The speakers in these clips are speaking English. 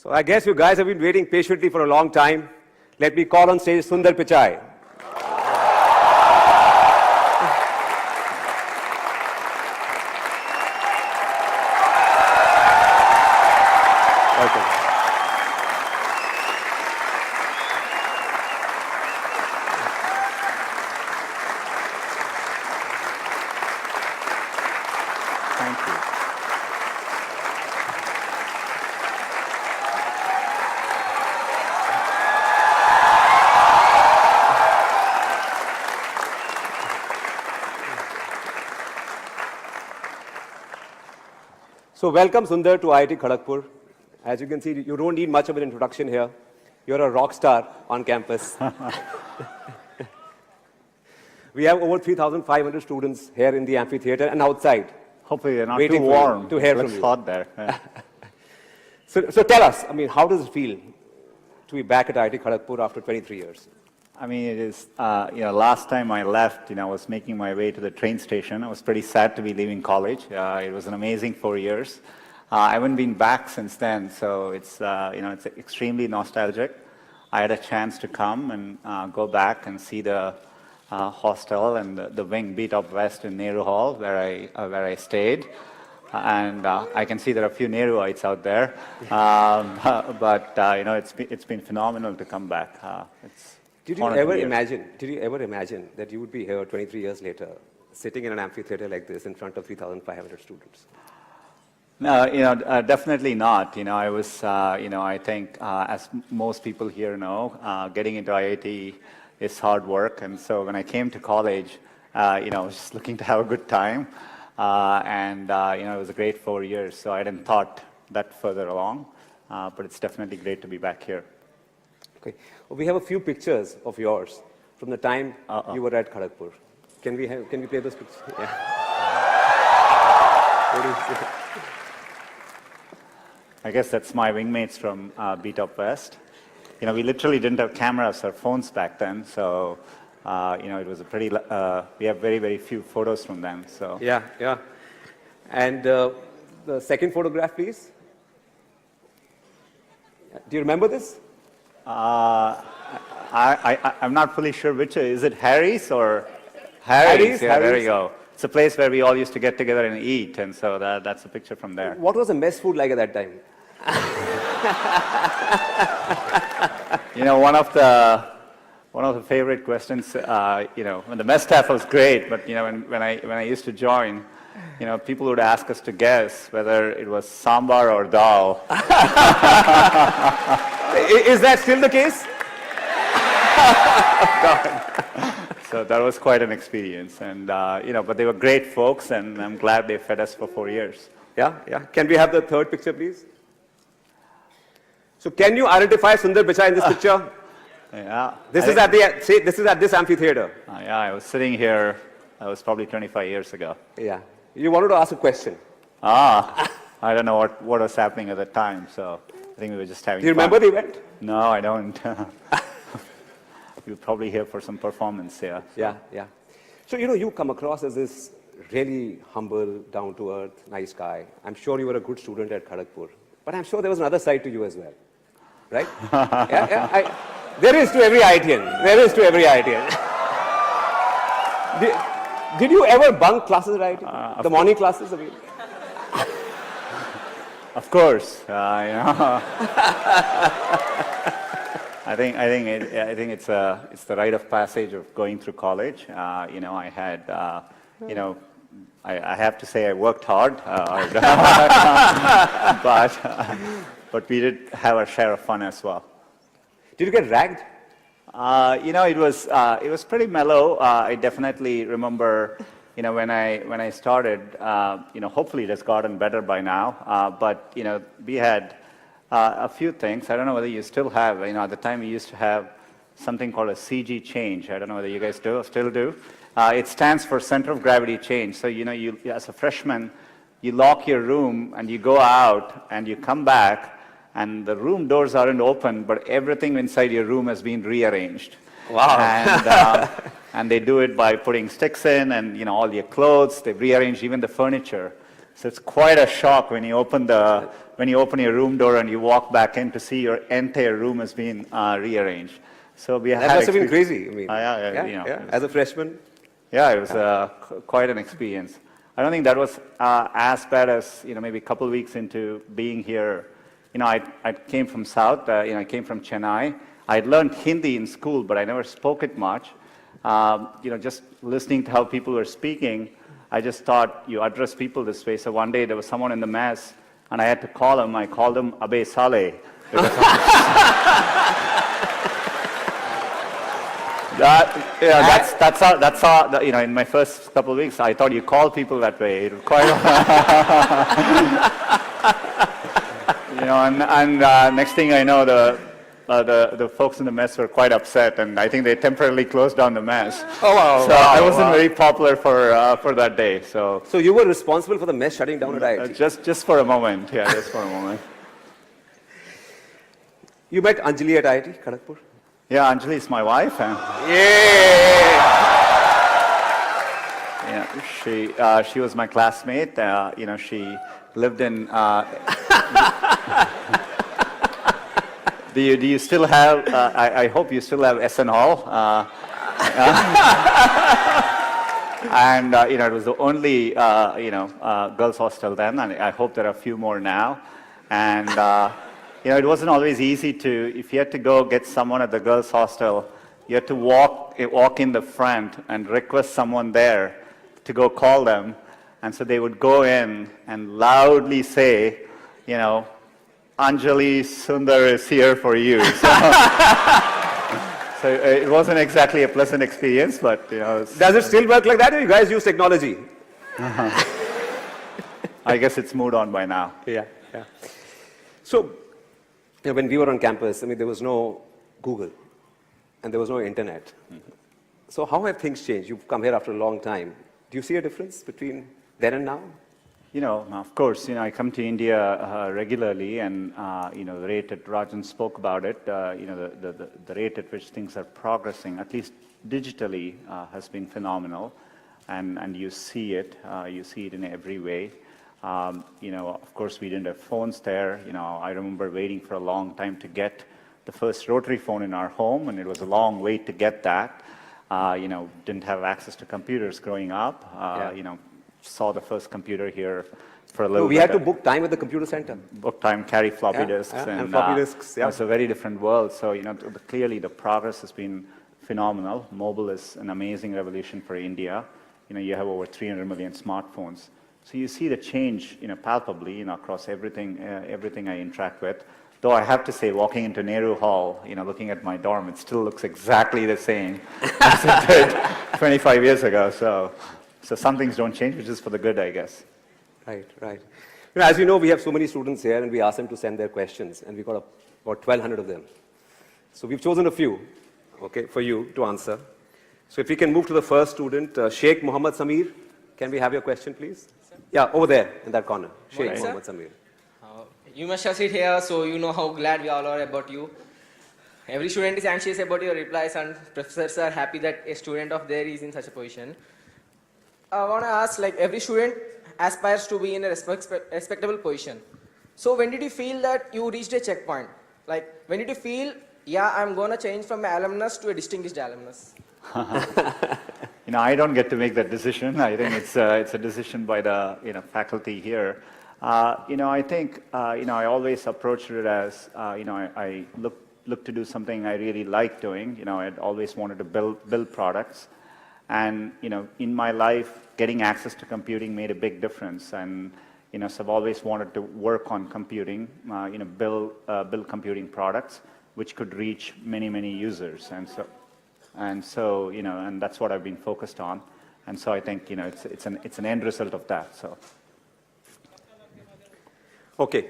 So I guess you guys have been waiting patiently for a long time. Let me call on stage Sundar Pichai. Welcome. Thank you. So welcome Sundar to IIT Kharagpur. As you can see, you don't need much of an introduction here. You're a rock star on campus. We have over 3,500 students here in the amphitheater and outside. Hopefully they're not Waiting too for you, warm. to hear from It's you. hot there. Yeah. So tell us, how does it feel to be back at IIT Kharagpur after 23 years? I mean, it is, last time I left, I was making my way to the train station. I was pretty sad to be leaving college. It was an amazing 4 years. I haven't been back since then, so it's, it's extremely nostalgic. I had a chance to come and go back and see the hostel and the wing Beat Up West in Nehru Hall, where I stayed. And I can see there are a few Nehruites out there. But it's been phenomenal to come back. Did you ever imagine that you would be here 23 years later, sitting in an amphitheater like this in front of 3,500 students? No, definitely not. I was, I think, as most people here know, getting into IIT is hard work. And so when I came to college, I was just looking to have a good time. It was a great 4 years. So I hadn't thought that further along. But it's definitely great to be back here. Okay. Well, we have a few pictures of yours from the time you were at Kharagpur. Can we play those pictures? Yeah. What do you say? I guess that's my wingmates from Beat Up West. We literally didn't have cameras or phones back then, so it was a pretty. We have very, very few photos from them. So yeah. And the second photograph, please. Do you remember this? I'm not fully sure which is it. Harry's or Harry's? Yeah, there you go. It's a place where we all used to get together and eat, and so that's a picture from there. What was the mess food like at that time? One of the favorite questions. When the mess staff was great, but when I used to join, people would ask us to guess whether it was sambar or dal. Is that still the case? So that was quite an experience, and but they were great folks, and I'm glad they fed us for 4 years. Yeah. Can we have the third picture, please? So can you identify Sundar Pichai in this picture? Yeah. This is at this amphitheater. Yeah, I was sitting here. That was probably 25 years ago. Yeah. You wanted to ask a question. I don't know what was happening at the time, so I think we were just having Do you fun. remember the event? No, I don't. You're probably here for some performance, yeah. Yeah. So, you come across as this really humble, down-to-earth, nice guy. I'm sure you were a good student at Kharagpur. But I'm sure there was another side to you as well. Right? Yeah. There is to every IITian. Did you ever bunk classes at IIT? The morning classes? Of course, I think it's the rite of passage of going through college. I had, I have to say I worked hard, but we did have our share of fun as well. Did you get ragged? It was pretty mellow. I definitely remember, when I started, hopefully it has gotten better by now. But we had a few things. I don't know whether you still have. At the time we used to have something called a CG change. I don't know whether you guys still do. It stands for center of gravity change. So you as a freshman, you lock your room and you go out and you come back. And the room doors aren't open, but everything inside your room has been rearranged. Wow. And they do it by putting sticks in and all your clothes. They've rearranged even the furniture. So it's quite a shock when you open your room door and you walk back in to see your entire room has been rearranged. So we That had must have been crazy. I mean, as a freshman. Yeah, it was quite an experience. I don't think that was as bad as, maybe a couple of weeks into being here. I came from South, I came from Chennai. I had learned Hindi in school, but I never spoke it much. Just listening to how people were speaking, I just thought you address people this way. So one day there was someone in the mess, and I had to call him. I called him Abe Saleh. That's how, in my first couple of weeks, I thought you call people that way. It was quite, and next thing I know, the folks in the mess were quite upset, and I think they temporarily closed down the mess. Oh, wow. So I wasn't very popular for that day. So you were responsible for the mess shutting down at IIT? Just for a moment, yeah, just for a moment. You met Anjali at IIT, Kharagpur? Yeah, Anjali is my wife. She was my classmate. She lived in. Do you still have? I hope you still have SN Hall. And it was the only girls' hostel then, and I hope there are a few more now. And it wasn't always easy if you had to go get someone at the girls' hostel, you had to walk in the front and request someone there to go call them. And so they would go in and loudly say, Anjali Sundar is here for you. So it wasn't exactly a pleasant experience, but Does it still work like that, or you guys use technology? I guess it's moved on by now. Yeah. So, when we were on campus, there was no Google, and there was no internet. Mm-hmm. So how have things changed? You've come here after a long time. Do you see a difference between then and now? Of course, I come to India regularly, and the rate that Rajan spoke about it, the rate at which things are progressing, at least digitally, has been phenomenal, and you see it in every way. Of course, we didn't have phones there. I remember waiting for a long time to get the first rotary phone in our home, and it was a long wait to get that. Didn't have access to computers growing up. Saw the first computer here for a little bit. We had to book time at the computer center. Book time, carry floppy disks. And floppy disks, It's a very different world. So, clearly the progress has been phenomenal. Mobile is an amazing revolution for India. You have over 300 million smartphones. So you see the change, palpably, across everything I interact with. Though I have to say, walking into Nehru Hall, looking at my dorm, it still looks exactly the same as it did 25 years ago. So some things don't change, which is for the good, I guess. Right. As you know, we have so many students here, and we asked them to send their questions, and we got about 1,200 of them. So we've chosen a few, for you to answer. So if we can move to the first student, Sheikh Muhammad Samir. Can we have your question, please? Yeah, over there, in that corner. Sheikh Muhammad Samir. You must have sit here, so you know how glad we all are about you. Every student is anxious about your replies, and professors are happy that a student of theirs is in such a position. I want to ask, every student aspires to be in a respectable position. So when did you feel that you reached a checkpoint? When did you feel, I'm going to change from an alumnus to a distinguished alumnus? I don't get to make that decision. I think it's a decision by the faculty here. I think I always approached it as I look to do something I really like doing. I'd always wanted to build products, and in my life, getting access to computing made a big difference. And so I've always wanted to work on computing, build computing products which could reach many users. And that's what I've been focused on. And so I think it's an end result of that. So. Okay,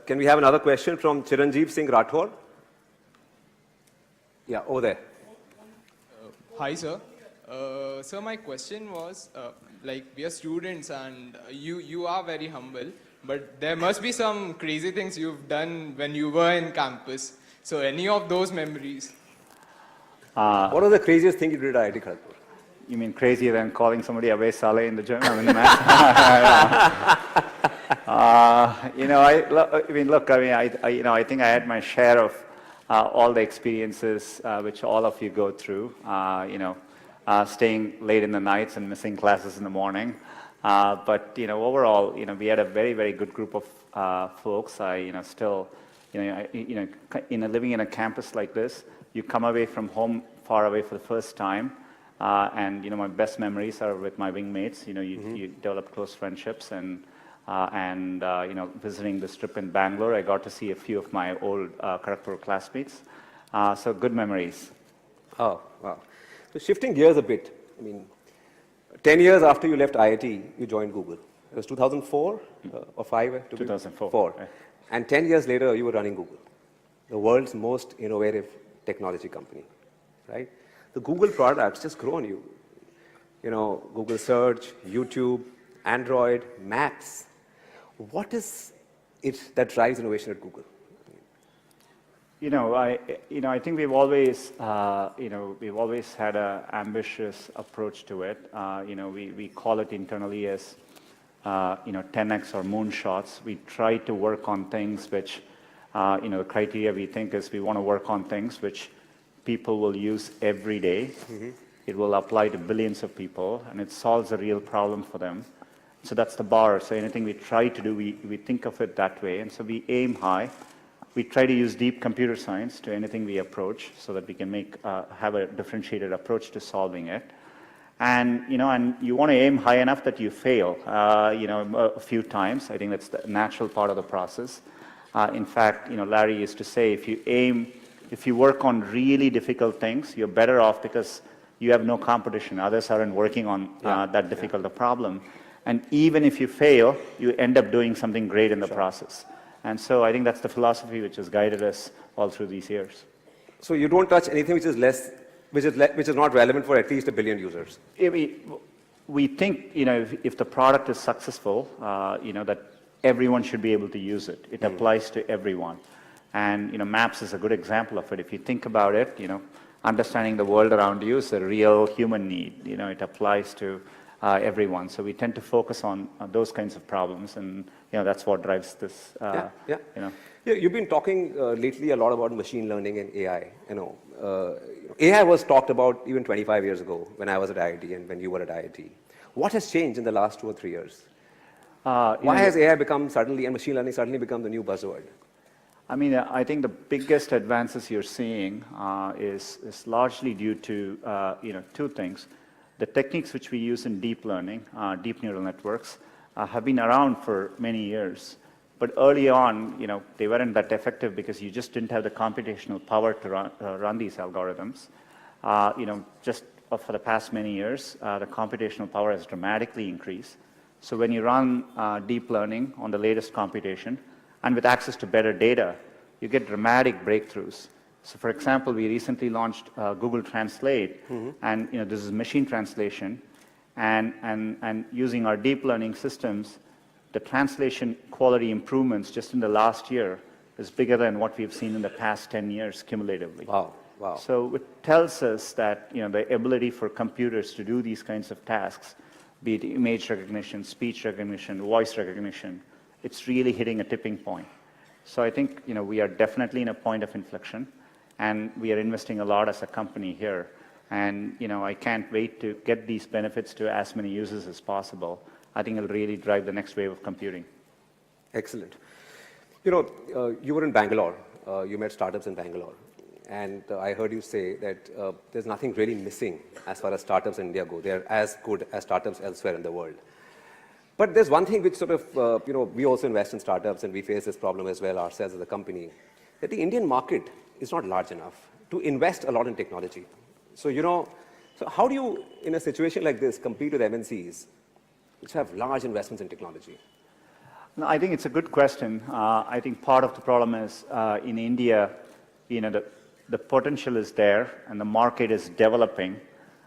can we have another question from Chiranjeev Singh Rathod? Yeah, over there. Hi, sir. Sir, my question was, we are students and you are very humble, but there must be some crazy things you've done when you were in campus. So any of those memories? What was the craziest thing you did at IIT Kharagpur? You mean crazier than calling somebody Abe Saleh in the gym? I mean, I think I had my share of all the experiences which all of you go through. Staying late in the nights and missing classes in the morning. But overall, we had a very, very good group of folks. Living in a campus like this, you come away from home far away for the first time. And my best memories are with my wingmates. You develop close friendships, and visiting this trip in Bangalore, I got to see a few of my old Kharagpur classmates. So good memories. Oh, wow. So shifting gears a bit, 10 years after you left IIT, you joined Google. It was 2004 or 5? 2004. Yeah. And 10 years later, you were running Google, the world's most innovative technology company, right? The Google products just grow on you. Google Search, YouTube, Android, Maps. What is it that drives innovation at Google? I think we've always had an ambitious approach to it. We call it internally as 10x or moonshots. We try to work on things which, the criteria we think is we want to work on things which people will use every day. Mm-hmm. It will apply to billions of people, and it solves a real problem for them. So that's the bar. So anything we try to do, we think of it that way. And so we aim high. We try to use deep computer science to anything we approach so that we can have a differentiated approach to solving it. And you want to aim high enough that you fail, a few times. I think that's the natural part of the process. In fact, Larry used to say, if you work on really difficult things, you're better off because you have no competition. Others aren't working on that difficult a problem. And even if you fail, you end up doing something great in the process. And so I think that's the philosophy which has guided us all through these years. So you don't touch anything which is not relevant for at least 1 billion users. We think, if the product is successful, that everyone should be able to use it. It applies to everyone. And, Maps is a good example of it. If you think about it, understanding the world around you is a real human need. It applies to everyone. So we tend to focus on those kinds of problems, and that's what drives this. You've been talking lately a lot about machine learning and AI. AI was talked about even 25 years ago when I was at IIT and when you were at IIT. What has changed in the last 2 or 3 years? Why has AI become suddenly, and machine learning suddenly become the new buzzword? I think the biggest advances you're seeing is largely due to two things. The techniques which we use in deep learning, deep neural networks, have been around for many years. But early on, they weren't that effective because you just didn't have the computational power to run these algorithms. Just for the past many years, the computational power has dramatically increased. So when you run deep learning on the latest computation, and with access to better data, you get dramatic breakthroughs. So for example, we recently launched Google Translate, and this is machine translation, and using our deep learning systems, the translation quality improvements just in the last year is bigger than what we've seen in the past 10 years cumulatively. Wow. So it tells us that the ability for computers to do these kinds of tasks, be it image recognition, speech recognition, voice recognition, it's really hitting a tipping point. So I think we are definitely in a point of inflection, and we are investing a lot as a company here. And I can't wait to get these benefits to as many users as possible. I think it'll really drive the next wave of computing. Excellent. You were in Bangalore. You met startups in Bangalore. And I heard you say that there's nothing really missing as far as startups in India go. They're as good as startups elsewhere in the world. But there's one thing which sort of, we also invest in startups, and we face this problem as well ourselves as a company, that the Indian market is not large enough to invest a lot in technology. So, so how do you, in a situation like this, compete with MNCs which have large investments in technology? No, I think it's a good question. I think part of the problem is in India, the potential is there and the market is developing.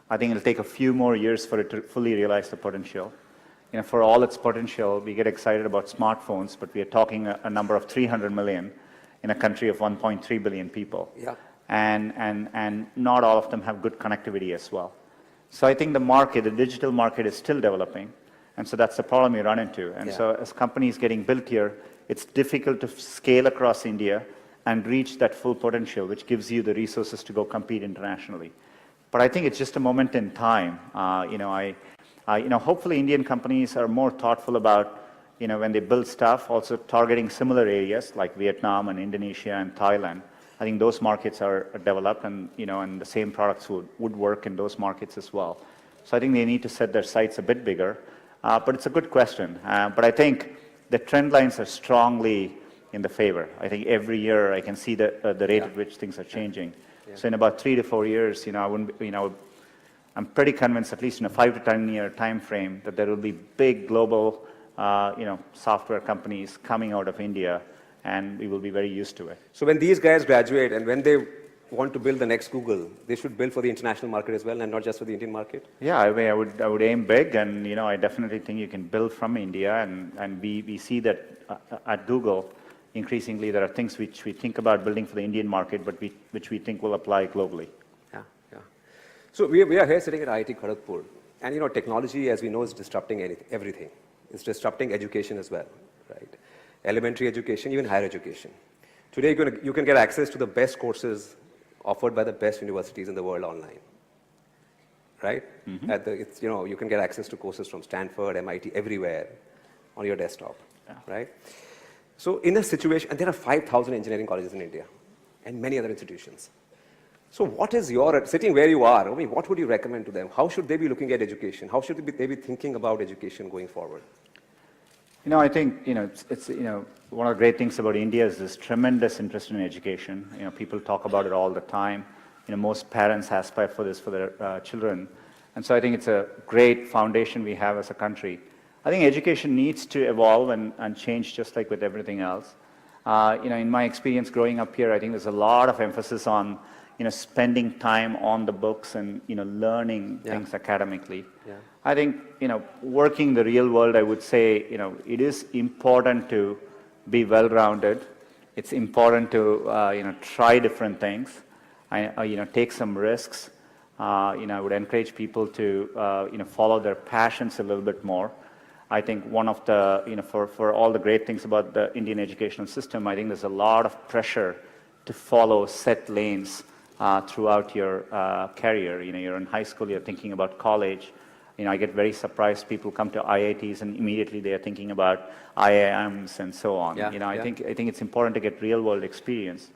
I think it'll take a few more years for it to fully realize the potential. For all its potential, we get excited about smartphones, but we are talking a number of 300 million in a country of 1.3 billion people. Yeah. And not all of them have good connectivity as well. So I think the digital market is still developing. And so that's the problem you run into. And Yeah. so as companies getting built here, it's difficult to scale across India and reach that full potential, which gives you the resources to go compete internationally. But I think it's just a moment in time. Hopefully Indian companies are more thoughtful about, when they build stuff, also targeting similar areas like Vietnam and Indonesia and Thailand. I think those markets are developed, and and the same products would work in those markets as well. So I think they need to set their sights a bit bigger. But it's a good question. But I think the trend lines are strongly in the favor. I think every year I can see the rate at which things are changing. Yeah. So in about 3 to 4 years, I wouldn't, I'm pretty convinced, at least in a 5 to 10 year time frame, that there will be big global, software companies coming out of India, and we will be very used to it. So when these guys graduate and when they want to build the next Google, they should build for the international market as well, and not just for the Indian market? Yeah, I mean, I would aim big, and I definitely think you can build from India, and we see that at Google, increasingly there are things which we think about building for the Indian market, but which we think will apply globally. Yeah, yeah. So we are here sitting at IIT Kharagpur, and technology, as we know, is disrupting everything. It's disrupting education as well, right? Elementary education, even higher education. Today, you can get access to the best courses offered by the best universities in the world online, right? Mm-hmm. You can get access to courses from Stanford, MIT, everywhere on your desktop, right? So in a situation, and there are 5,000 engineering colleges in India and many other institutions. So what is sitting where you are, what would you recommend to them? How should they be looking at education? How should they be thinking about education going forward? I think, it's one of the great things about India is this tremendous interest in education. People talk about it all the time. Most parents aspire for this for their children. And so I think it's a great foundation we have as a country. I think education needs to evolve and change just like with everything else. In my experience growing up here, I think there's a lot of emphasis on, spending time on the books and, learning things academically. Yeah. I think, working the real world, I would say, it is important to be well-rounded. It's important to, try different things, take some risks. I would encourage people to, follow their passions a little bit more. I think one of the, for all the great things about the Indian educational system, I think there's a lot of pressure to follow set lanes throughout your career. You're in high school, you're thinking about college. I get very surprised people come to IITs and immediately they are thinking about IIMs and so on. Yeah, I think it's important to get real-world experience.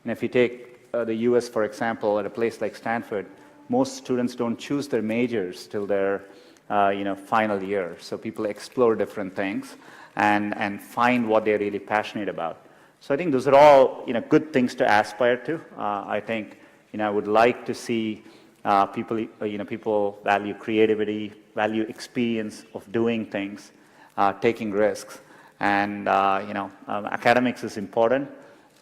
And if you take the US, for example, at a place like Stanford, most students don't choose their majors till their final year. So people explore different things and find what they're really passionate about. So I think those are all good things to aspire to. I think I would like to see people value creativity, value experience of doing things, taking risks, and academics is important,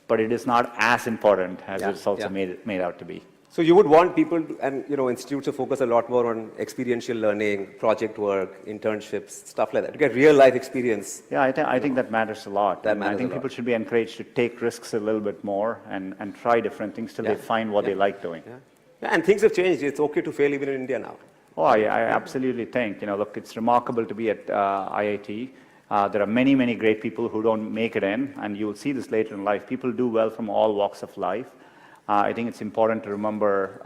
but it is not as important as it's also made out to be. So you would want people and institutes to focus a lot more on experiential learning, project work, internships, stuff like that, to get real life experience. Yeah, I think that matters a lot. I think people should be encouraged to take risks a little bit more and try different things till they find what they like doing. Yeah, and things have changed. It's okay to fail even in India now. Oh, I absolutely think. Look, it's remarkable to be at IIT. There are many, many great people who don't make it in, and you will see this later in life. People do well from all walks of life. I think it's important to remember,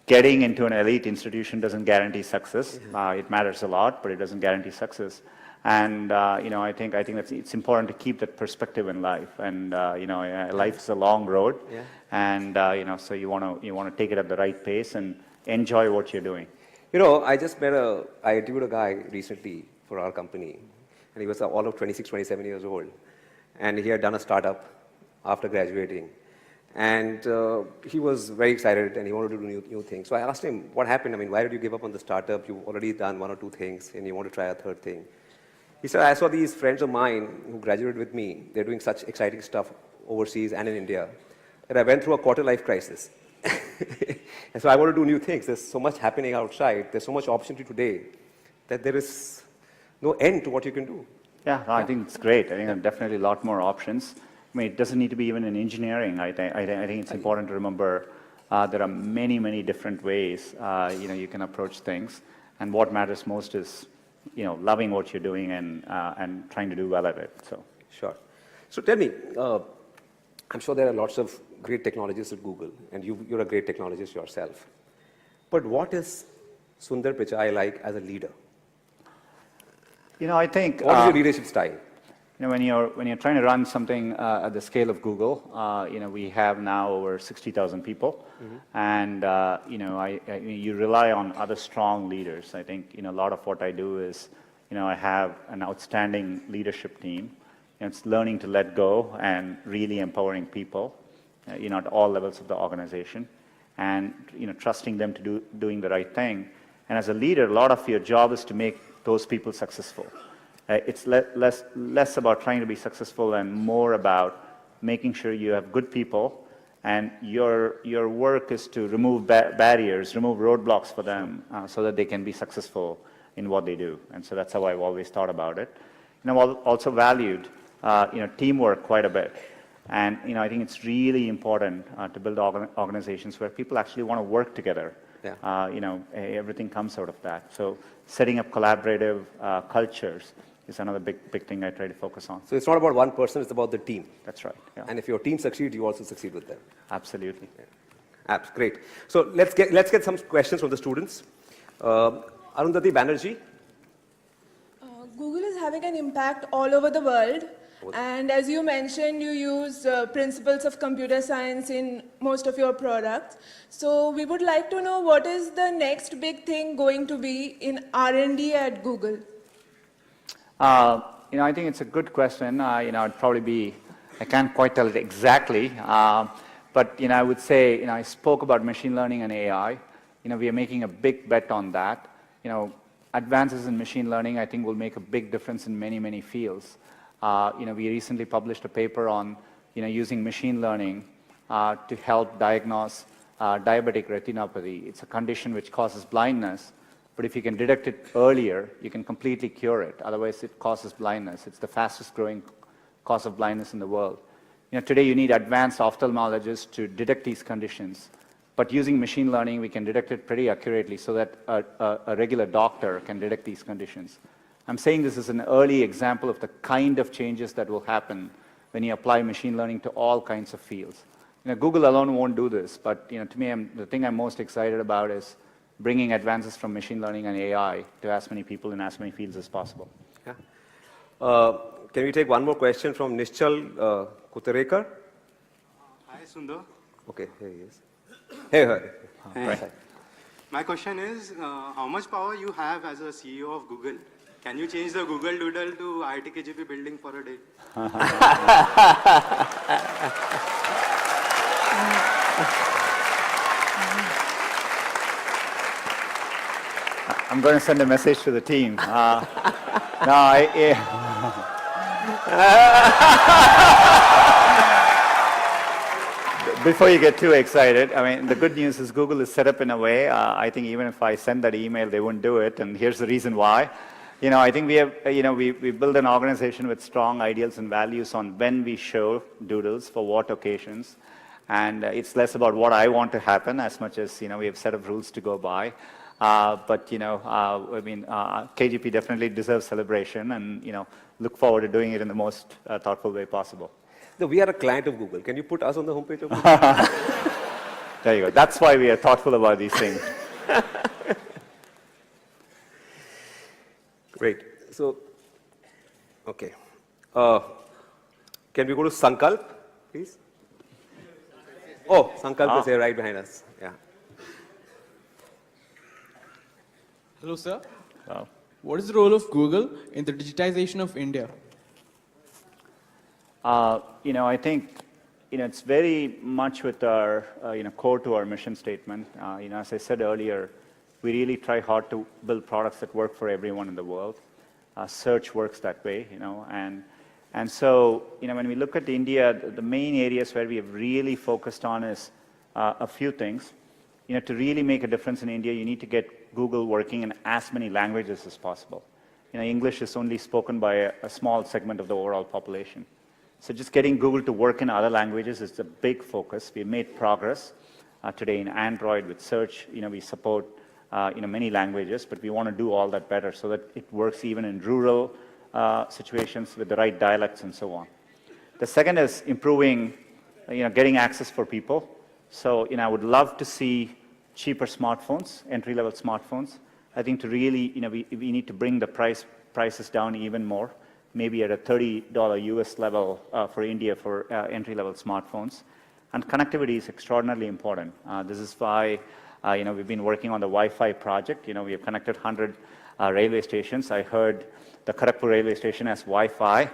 getting into an elite institution doesn't guarantee success. It matters a lot, but it doesn't guarantee success. And I think it's important to keep that perspective in life. And life is a long road, and so you want to take it at the right pace and enjoy what you're doing. I just I interviewed a guy recently for our company, and he was all of 26, 27 years old, and he had done a startup after graduating. And he was very excited and he wanted to do new things. So I asked him, what happened? Why did you give up on the startup? You've already done 1 or 2 things and you want to try a 3rd thing. He said, I saw these friends of mine who graduated with me. They're doing such exciting stuff overseas and in India that I went through a quarter-life crisis. And so I want to do new things. There's so much happening outside. There's so much opportunity today that there is no end to what you can do. Yeah, I think it's great. I think there are definitely a lot more options. It doesn't need to be even in engineering. I think it's important to remember there are many, many different ways you can approach things. And what matters most is, loving what you're doing and trying to do well at it. So. Sure. So tell me, I'm sure there are lots of great technologists at Google, and you're a great technologist yourself. But what is Sundar Pichai like as a leader? I think... What is your leadership style? When you're trying to run something at the scale of Google, we have now over 60,000 people, and you rely on other strong leaders. I think a lot of what I do is, I have an outstanding leadership team. It's learning to let go and really empowering people, at all levels of the organization, and trusting them to doing the right thing. And as a leader, a lot of your job is to make those people successful. It's less about trying to be successful and more about making sure you have good people, and your work is to remove barriers, remove roadblocks for them, so that they can be successful in what they do. And so that's how I've always thought about it. I've also valued teamwork quite a bit. And I think it's really important to build organizations where people actually want to work together. Yeah. Everything comes out of that. So setting up collaborative cultures is another big thing I try to focus on. So it's not about one person, it's about the team. That's right. Yeah. And if your team succeeds, you also succeed with them. Absolutely. Yeah. Great. So let's get some questions from the students. Arundhati Banerjee. Google is having an impact all over the world. And as you mentioned, you use principles of computer science in most of your products. So we would like to know what is the next big thing going to be in R&D at Google? I think it's a good question. It'd probably be, I can't quite tell it exactly, but I would say, I spoke about machine learning and AI. We are making a big bet on that. Advances in machine learning, I think, will make a big difference in many fields. We recently published a paper on, using machine learning to help diagnose diabetic retinopathy. It's a condition which causes blindness, but if you can detect it earlier, you can completely cure it. Otherwise, it causes blindness. It's the fastest growing cause of blindness in the world. Today you need advanced ophthalmologists to detect these conditions, but using machine learning, we can detect it pretty accurately so that a regular doctor can detect these conditions. I'm saying this is an early example of the kind of changes that will happen when you apply machine learning to all kinds of fields. Google alone won't do this, but to me, the thing I'm most excited about is bringing advances from machine learning and AI to as many people in as many fields as possible. Yeah. Can we take one more question from Nishchal Kuterekar? Hi, Sundar. Okay, here he is. Hey. Right. My question is, how much power you have as a CEO of Google? Can you change the Google Doodle to IIT KGP building for a day? I'm going to send a message to the team. Before you get too excited, the good news is Google is set up in a way, I think even if I send that email, they wouldn't do it, and here's the reason why. I think we have, we build an organization with strong ideals and values on when we show doodles, for what occasions, and it's less about what I want to happen as much as, we have a set of rules to go by. But KGP definitely deserves celebration, and look forward to doing it in the most thoughtful way possible. So we are a client of Google. Can you put us on the homepage of Google? There you go. That's why we are thoughtful about these things. Great. So, okay. Can we go to Sankalp, please? Oh, Sankalp is here right behind us. Yeah. Hello, sir. Oh. What is the role of Google in the digitization of India? I think, it's very much with our, core to our mission statement. As I said earlier, we really try hard to build products that work for everyone in the world. Search works that way, and so, when we look at India, the main areas where we have really focused on is a few things. To really make a difference in India, you need to get Google working in as many languages as possible. English is only spoken by a small segment of the overall population. So just getting Google to work in other languages is a big focus. We've made progress today in Android with search. We support many languages, but we want to do all that better so that it works even in rural situations with the right dialects and so on. The second is improving, getting access for people. So, I would love to see cheaper smartphones, entry-level smartphones. I think to really, we need to bring the prices down even more, maybe at a $30 US level for India for entry-level smartphones. And connectivity is extraordinarily important. This is why, we've been working on the Wi-Fi project. We have connected 100 railway stations. I heard the Kharagpur railway station has Wi-Fi.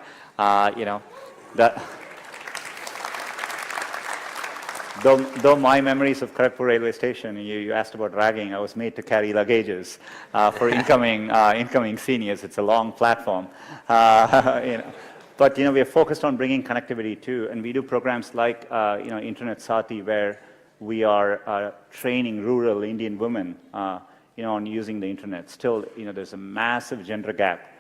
Though my memories of Kharagpur railway station, you asked about ragging, I was made to carry luggages for incoming seniors. It's a long platform. But, we are focused on bringing connectivity too, and we do programs like, Internet Sati, where we are training rural Indian women, on using the internet. Still, there's a massive gender gap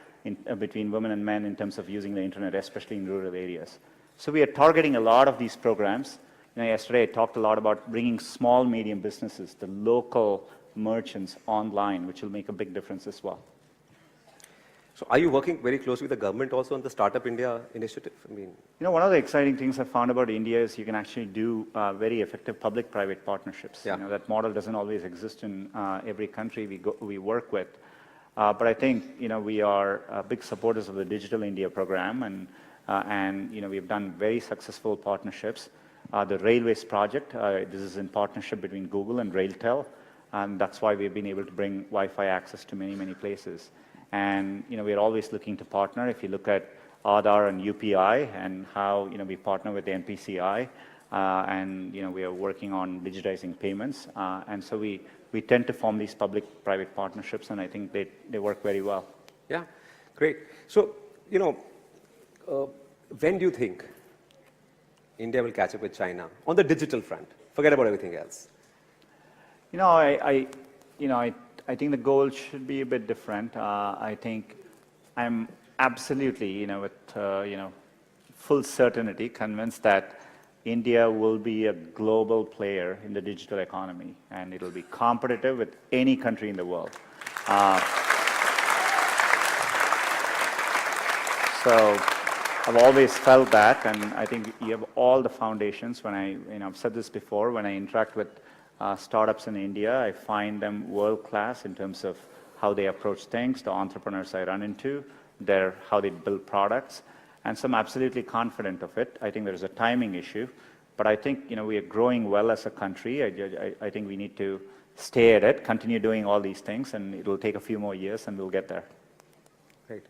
between women and men in terms of using the internet, especially in rural areas. So we are targeting a lot of these programs. Yesterday I talked a lot about bringing small, medium businesses, the local merchants online, which will make a big difference as well. So are you working very closely with the government also on the Startup India initiative? One of the exciting things I found about India is you can actually do very effective public-private partnerships. Yeah. That model doesn't always exist in every country we work with. But I think, we are big supporters of the Digital India program, and we've done very successful partnerships. The Railways project, this is in partnership between Google and RailTel, and that's why we've been able to bring Wi-Fi access to many, many places. And, we're always looking to partner. If you look at Aadhaar and UPI and how, we partner with the NPCI, and, we are working on digitizing payments. And so we tend to form these public-private partnerships, and I think they work very well. Yeah, great. So, when do you think India will catch up with China on the digital front? Forget about everything else. I think the goal should be a bit different. I think I'm absolutely, with full certainty convinced that India will be a global player in the digital economy, and it'll be competitive with any country in the world. So I've always felt that, and I think you have all the foundations. When I've said this before, when I interact with startups in India, I find them world-class in terms of how they approach things, the entrepreneurs I run into, how they build products, and so I'm absolutely confident of it. I think there's a timing issue, but I think we are growing well as a country. I think we need to stay at it, continue doing all these things, and it will take a few more years, and we'll get there. Great.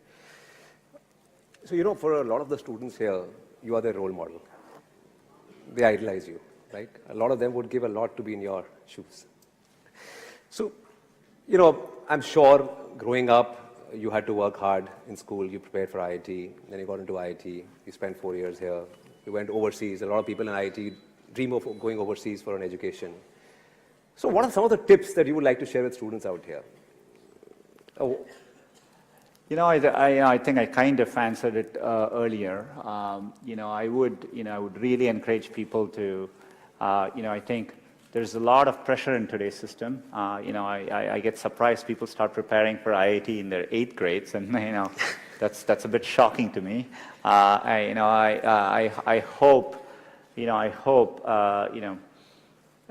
So, for a lot of the students here, you are their role model. They idolize you, right? A lot of them would give a lot to be in your shoes. So, I'm sure growing up, you had to work hard in school. You prepared for IIT, then you got into IIT. You spent 4 years here. You went overseas. A lot of people in IIT dream of going overseas for an education. So what are some of the tips that you would like to share with students out here? I think I kind of answered it earlier. I would really encourage people to, I think there's a lot of pressure in today's system. I get surprised people start preparing for IIT in their 8th grades, and that's a bit shocking to me. I hope,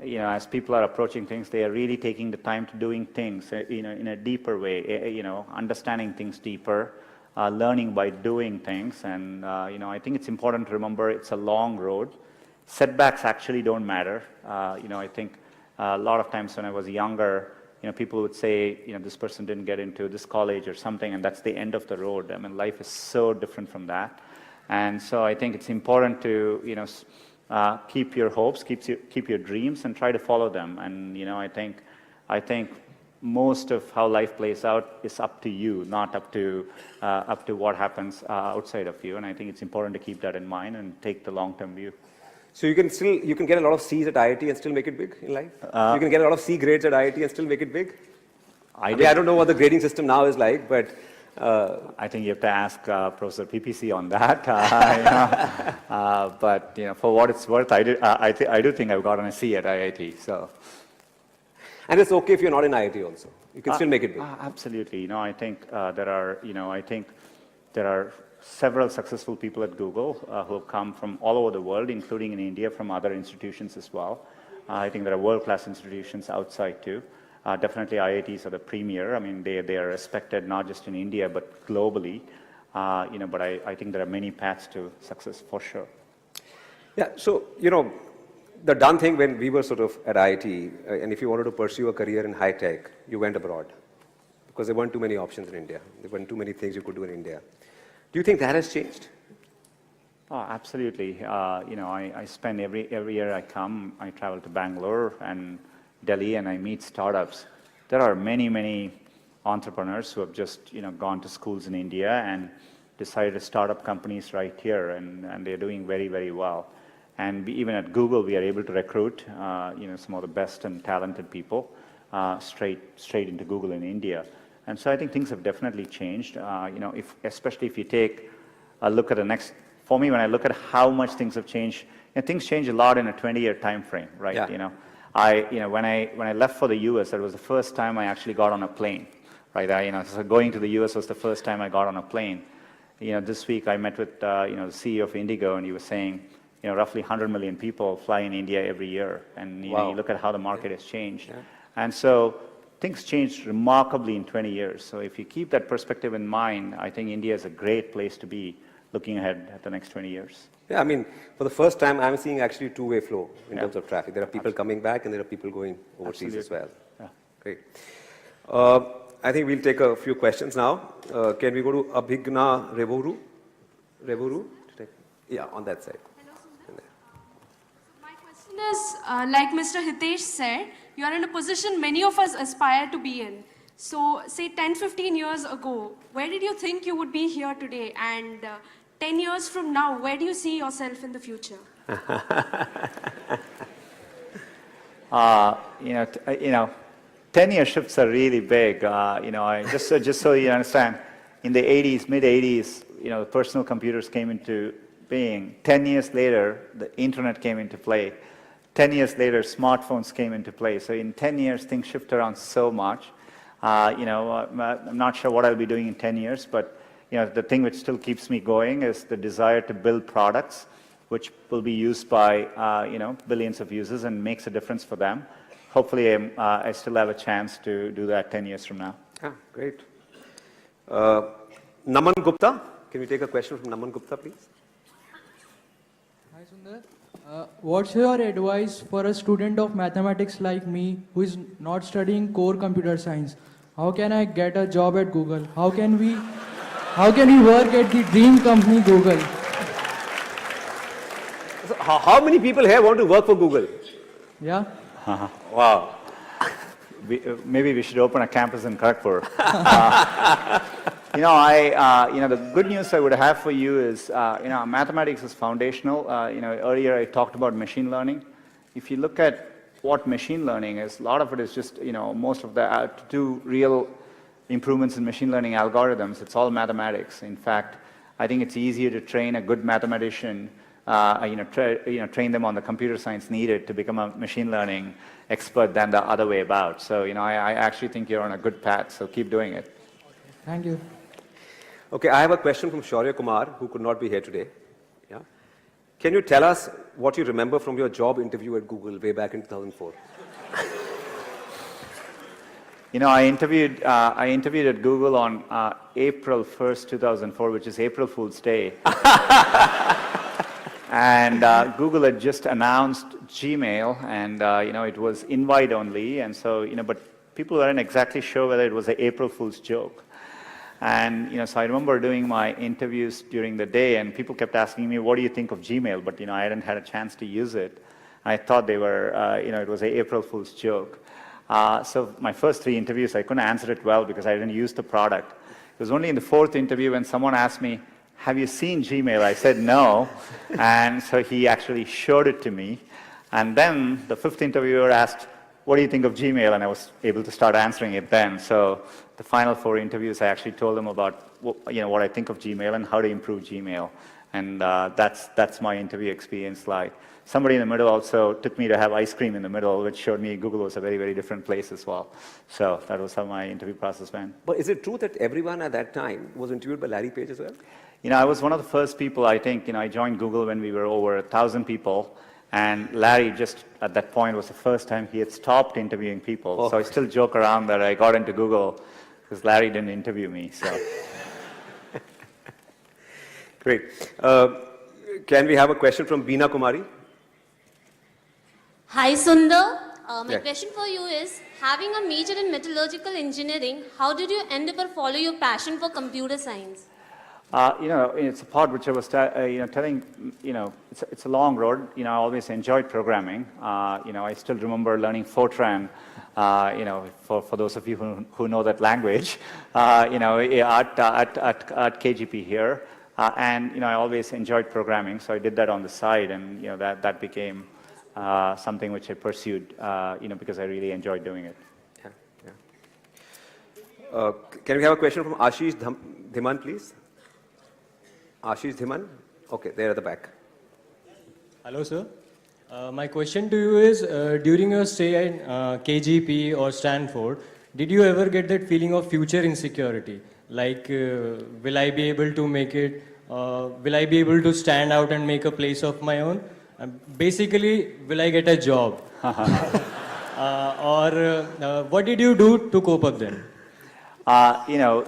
as people are approaching things, they are really taking the time to doing things, in a deeper way, understanding things deeper, learning by doing things, and I think it's important to remember it's a long road. Setbacks actually don't matter. I think a lot of times when I was younger, people would say, this person didn't get into this college or something, and that's the end of the road. I mean, life is so different from that. And so I think it's important to, keep your hopes, keep your dreams, and try to follow them. And, I think most of how life plays out is up to you, not up to what happens outside of you. And I think it's important to keep that in mind and take the long-term view. So you can get a lot of C's at IIT and still make it big in life? You can get a lot of C grades at IIT and still make it big? I don't know what the grading system now is like, but... I think you have to ask Professor PPC on that. But for what it's worth, I do think I've gotten a C at IIT. So, And it's okay if you're not in IIT also. You can still make it big. Absolutely. I think there are several successful people at Google who have come from all over the world, including in India, from other institutions as well. I think there are world-class institutions outside too. Definitely IITs are the premier. I mean, they are respected not just in India, but globally. But I think there are many paths to success for sure. Yeah, so, the done thing when we were sort of at IIT, and if you wanted to pursue a career in high tech, you went abroad. Because there weren't too many options in India. There weren't too many things you could do in India. Do you think that has changed? Oh, absolutely. I spend every year I travel to Bangalore and Delhi and I meet startups. There are many entrepreneurs who have just, gone to schools in India and decided to start up companies right here, and they're doing very, very well. And even at Google, we are able to recruit, some of the best and talented people straight into Google in India. And so I think things have definitely changed. Especially if you take a look at for me, when I look at how much things have changed, things change a lot in a 20-year time frame, right? Yeah. When I left for the US, that was the first time I actually got on a plane, right? So going to the US was the first time I got on a plane. This week I met with the CEO of Indigo, and he was saying, roughly 100 million people fly in India every year, and you look at how the market has changed. Yeah. And so things changed remarkably in 20 years. So if you keep that perspective in mind, I think India is a great place to be looking ahead at the next 20 years. Yeah, I mean, for the first time, I'm seeing actually two-way flow in terms of traffic. There are people coming back, and there are people going overseas as well. Yeah. Great. I think we'll take a few questions now. Can we go to Abhigna Revuru? Yeah, on that side. Hello, Sundar. My question is, like Mr. Hitesh said, you are in a position many of us aspire to be in. So, say 10, 15 years ago, where did you think you would be here today? And 10 years from now, where do you see yourself in the future? 10-year shifts are really big. Just so you understand, in the 80s, mid-80s, the personal computers came into being. 10 years later, the internet came into play. 10 years later, smartphones came into play. So in 10 years, things shift around so much. I'm not sure what I'll be doing in 10 years, but the thing which still keeps me going is the desire to build products which will be used by billions of users and makes a difference for them. Hopefully, I still have a chance to do that 10 years from now. Yeah, great. Naman Gupta, can we take a question from Naman Gupta, please? Hi, Sundar. What's your advice for a student of mathematics like me who is not studying core computer science? How can I get a job at Google? How can we work at the dream company Google? So how many people here want to work for Google? Yeah. Wow. Maybe we should open a campus in Kharagpur. The good news I would have for you is, mathematics is foundational. Earlier I talked about machine learning. If you look at what machine learning is, a lot of it is just, most of the, to do real improvements in machine learning algorithms, it's all mathematics. In fact, I think it's easier to train a good mathematician, train them on the computer science needed to become a machine learning expert than the other way about. So, I actually think you're on a good path, so keep doing it. Thank you. Okay, I have a question from Shaurya Kumar, who could not be here today. Yeah? Can you tell us what you remember from your job interview at Google way back in 2004? I interviewed at Google on April 1st, 2004, which is April Fool's Day. And Google had just announced Gmail, and it was invite only, and so but people weren't exactly sure whether it was an April Fool's joke. And so I remember doing my interviews during the day, and people kept asking me, "What do you think of Gmail?" But I hadn't had a chance to use it. I thought they were, it was an April Fool's joke. So my first 3 interviews, I couldn't answer it well because I didn't use the product. It was only in the 4th interview when someone asked me, "Have you seen Gmail?" I said no, and so he actually showed it to me. And then the 5th interviewer asked, "What do you think of Gmail?" And I was able to start answering it then. So the final 4 interviews, I actually told them about what I think of Gmail and how to improve Gmail. And that's my interview experience like. Somebody in the middle also took me to have ice cream in the middle, which showed me Google was a very, very different place as well. So that was how my interview process went. But is it true that everyone at that time was interviewed by Larry Page as well? I was one of the first people, I think, I joined Google when we were over 1,000 people. And Larry just at that point was the first time he had stopped interviewing people. Oh. So I still joke around that I got into Google because Larry didn't interview me. So. Great. Can we have a question from Beena Kumari? Hi Sundar, my Yeah. question for you is, having a major in metallurgical engineering, how did you end up or follow your passion for computer science? It's a part which I was telling, it's a long road. I always enjoyed programming. I still remember learning Fortran, for those of you who know that language, at KGP here. And I always enjoyed programming, so I did that on the side, and that became something which I pursued, because I really enjoyed doing it. Yeah. Can we have a question from Ashish Dhiman, please? Ashish Dhiman? Okay, there at the back. Hello, sir. My question to you is, during your stay in KGP or Stanford, did you ever get that feeling of future insecurity? Like, will I be able to make it? Will I be able to stand out and make a place of my own? Basically, will I get a job? What did you do to cope up then?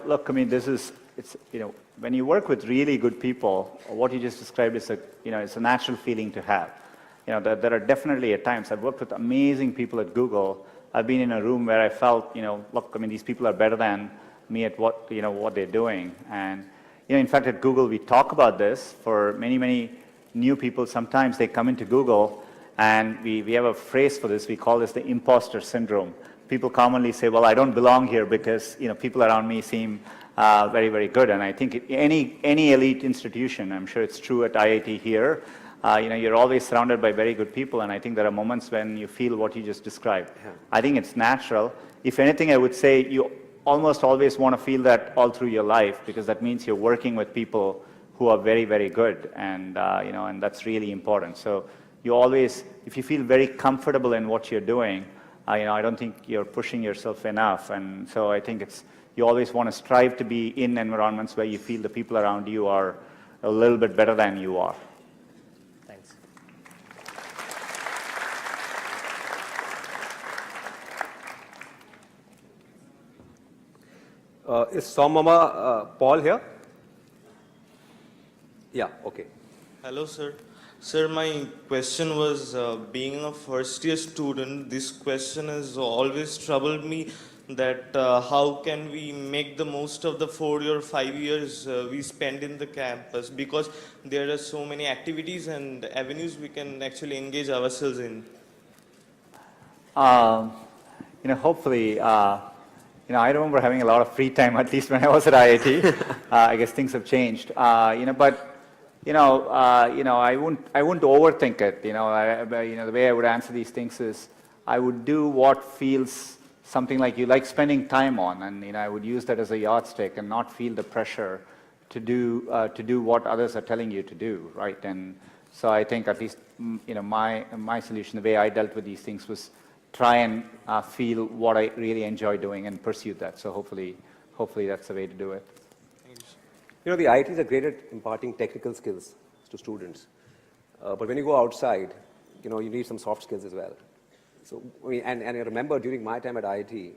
Look, when you work with really good people, what you just described is it's a natural feeling to have. There are definitely at times, I've worked with amazing people at Google. I've been in a room where I felt, look, these people are better than me at what they're doing. And, in fact, at Google, we talk about this for many, many new people. Sometimes they come into Google, and we have a phrase for this. We call this the imposter syndrome. People commonly say, well, I don't belong here because, people around me seem very, very good. And I think any elite institution, I'm sure it's true at IIT here, you're always surrounded by very good people, and I think there are moments when you feel what you just described. Yeah. I think it's natural. If anything, I would say you almost always want to feel that all through your life, because that means you're working with people who are very, very good, and and that's really important. So you always, if you feel very comfortable in what you're doing, I don't think you're pushing yourself enough, and so I think you always want to strive to be in environments where you feel the people around you are a little bit better than you are. Thanks. Is Somama Paul here? Yeah, okay. Hello, sir. Sir, my question was, being a first-year student, this question has always troubled me, that how can we make the most of the 4 or 5 years we spend in the campus, because there are so many activities and avenues we can actually engage ourselves in. Hopefully, I remember having a lot of free time, at least when I was at IIT. I guess things have changed. I wouldn't overthink it. The way I would answer these things is, I would do what feels something like you like spending time on, and I would use that as a yardstick and not feel the pressure to do what others are telling you to do, right? And so I think at least my solution, the way I dealt with these things, was try and feel what I really enjoy doing and pursue that. So hopefully that's the way to do it. The IITs are great at imparting technical skills to students. But when you go outside, you need some soft skills as well. So, and I remember during my time at IIT,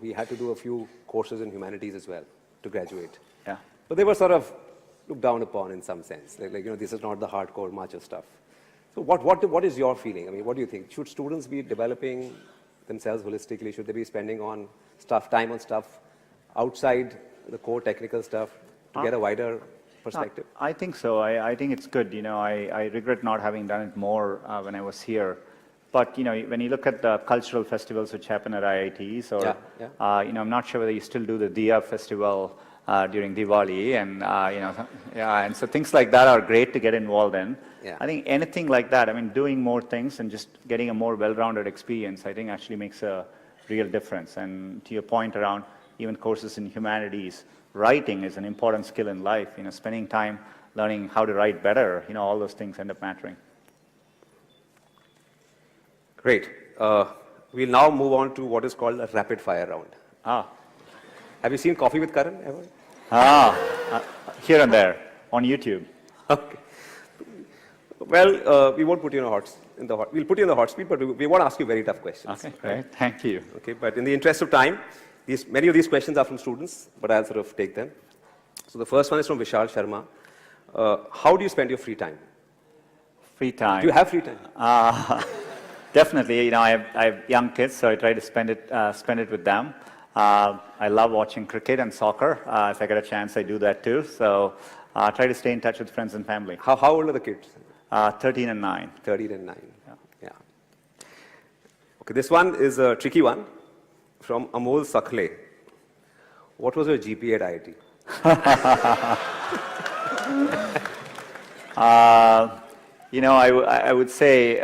we had to do a few courses in humanities as well to graduate. Yeah. But they were sort of looked down upon in some sense. This is not the hardcore macho stuff. So what is your feeling? What do you think? Should students be developing themselves holistically? Should they be spending time on stuff outside the core technical stuff to get a wider perspective? I think so. I think it's good. I regret not having done it more when I was here. But when you look at the cultural festivals which happen at IITs, or I'm not sure whether you still do the Diya festival during Diwali, and and so things like that are great to get involved in. Yeah. I think anything like that, doing more things and just getting a more well-rounded experience, I think actually makes a real difference. And to your point around even courses in humanities, writing is an important skill in life. Spending time learning how to write better, all those things end up mattering. Great. We'll now move on to what is called a rapid fire round. Have you seen Coffee with Karan ever? Here and there, on YouTube. Okay. Well, we won't put you we'll put you in the hot seat, but we won't ask you very tough questions. Okay, great. Thank you. Okay, but in the interest of time, many of these questions are from students, but I'll sort of take them. So the first one is from Vishal Sharma. How do you spend your free time? Free time. Do you have free time? Definitely. I have young kids, so I try to spend it with them. I love watching cricket and soccer. If I get a chance, I do that too. So try to stay in touch with friends and family. How old are the kids? 13 and 9. 13 and 9. Yeah. Okay, this one is a tricky one from Amol Sakhle. What was your GPA at IIT? I would say,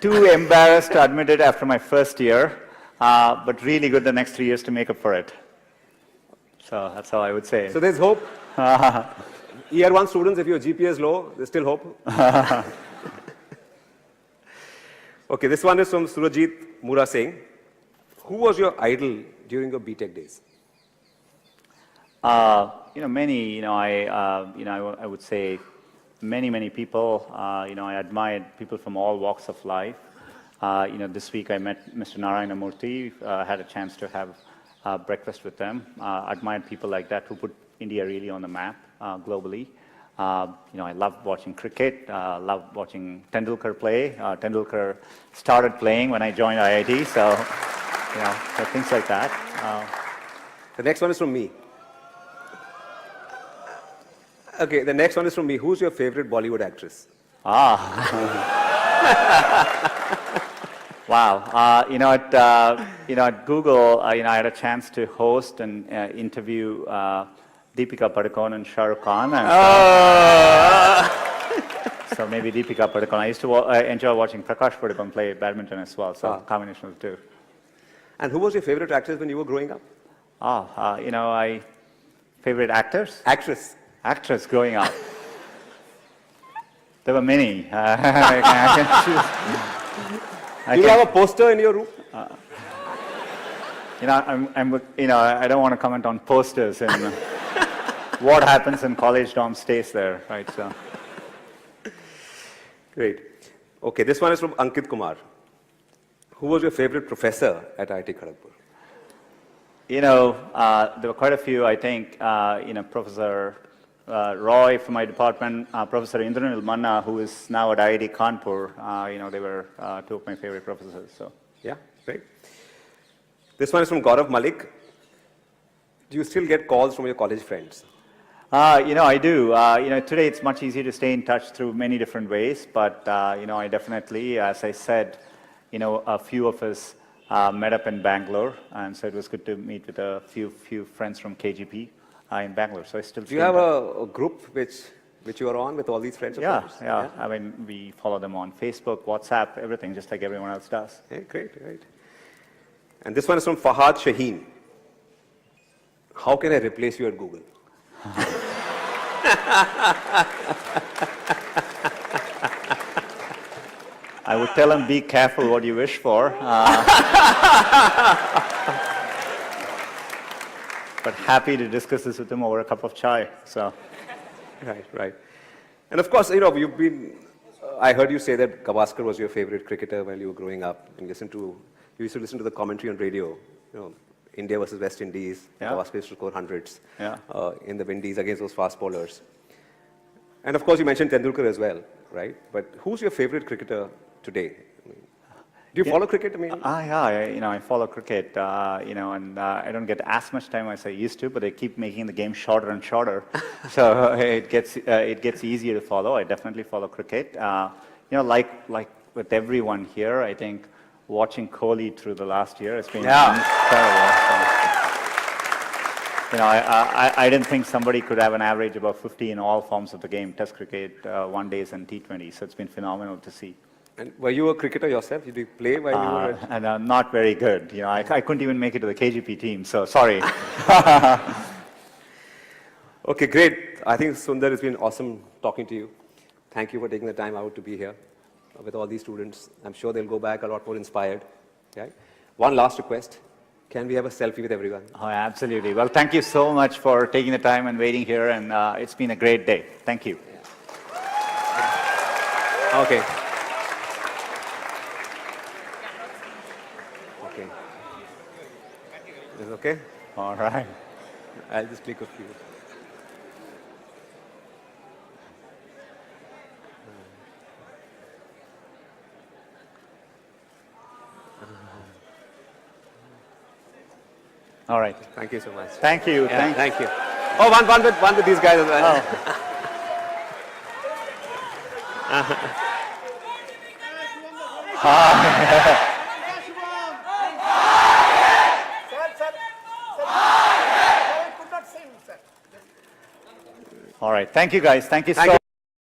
too embarrassed to admit it after my first year, but really good the next 3 years to make up for it. So that's how I would say. So there's hope. Year 1 students, if your GPA is low, there's still hope. Okay, this one is from Surajit Mura Singh. Who was your idol during your BTech days? Many. I would say many people. I admired people from all walks of life. This week I met Mr. Narayana Murthy. Had a chance to have breakfast with them. Admired people like that who put India really on the map globally. I love watching cricket. Love watching Tendulkar play. Tendulkar started playing when I joined IIT, so things like that. The next one is from me. Okay, the next one is from me. Who's your favorite Bollywood actress? Wow. At Google, I had a chance to host and interview Deepika Padukone and Shah Rukh Khan. So maybe Deepika Padukone. I used to enjoy watching Prakash Padukone play badminton as well, so combination of the two. And who was your favorite actress when you were growing up? Favorite actors? Actress growing up. There were many. I can choose. Do you have a poster in your room? I don't want to comment on posters and what happens in college dorm stays there, right? So. Great. Okay, this one is from Ankit Kumar. Who was your favorite professor at IIT Kharagpur? There were quite a few. I think, Professor Roy from my department, Professor Indranil Manna, who is now at IIT Kanpur. They were two of my favorite professors. So. Yeah, great. This one is from Gaurav Malik. Do you still get calls from your college friends? I do. Today it's much easier to stay in touch through many different ways, but, I definitely, as I said, a few of us met up in Bangalore, and so it was good to meet with a few friends from KGP in Bangalore. So I still. Do you have a group which you are on with all these friends? Yeah. I mean, we follow them on Facebook, WhatsApp, everything, just like everyone else does. Okay, great. And this one is from Fahad Shaheen. How can I replace you at Google? I would tell him, be careful what you wish for. But happy to discuss this with him over a cup of chai. So. Right. And of course, you've been. I heard you say that Gavaskar was your favorite cricketer while you were growing up, and you used to listen to the commentary on radio. India versus West Indies. Yeah. Gavaskar used to score hundreds Yeah. In the Windies against those fast bowlers. And of course, you mentioned Tendulkar as well, right? But who's your favorite cricketer today? Do you follow cricket? I follow cricket, and I don't get as much time as I used to, but they keep making the game shorter and shorter. So it gets easier to follow. I definitely follow cricket. Like with everyone here, I think watching Kohli through the last year has been incredible. So, I didn't think somebody could have an average above 50 in all forms of the game, Test cricket, one days, and T20. So it's been phenomenal to see. And were you a cricketer yourself? Did you play while you were at... And not very good. I couldn't even make it to the KGP team, so sorry. Okay, great. I think Sundar, it's been awesome talking to you. Thank you for taking the time out to be here with all these students. I'm sure they'll go back a lot more inspired. Right? One last request. Can we have a selfie with everyone? Oh, absolutely. Well, thank you so much for taking the time and waiting here, and it's been a great day. Thank you. Okay. Okay. Is it okay? All right. I'll just click a few. All right. Thank you so much. Thank you. Yeah, thank you. Oh, one with these guys as well. All right. Thank you, guys. Thank you so much.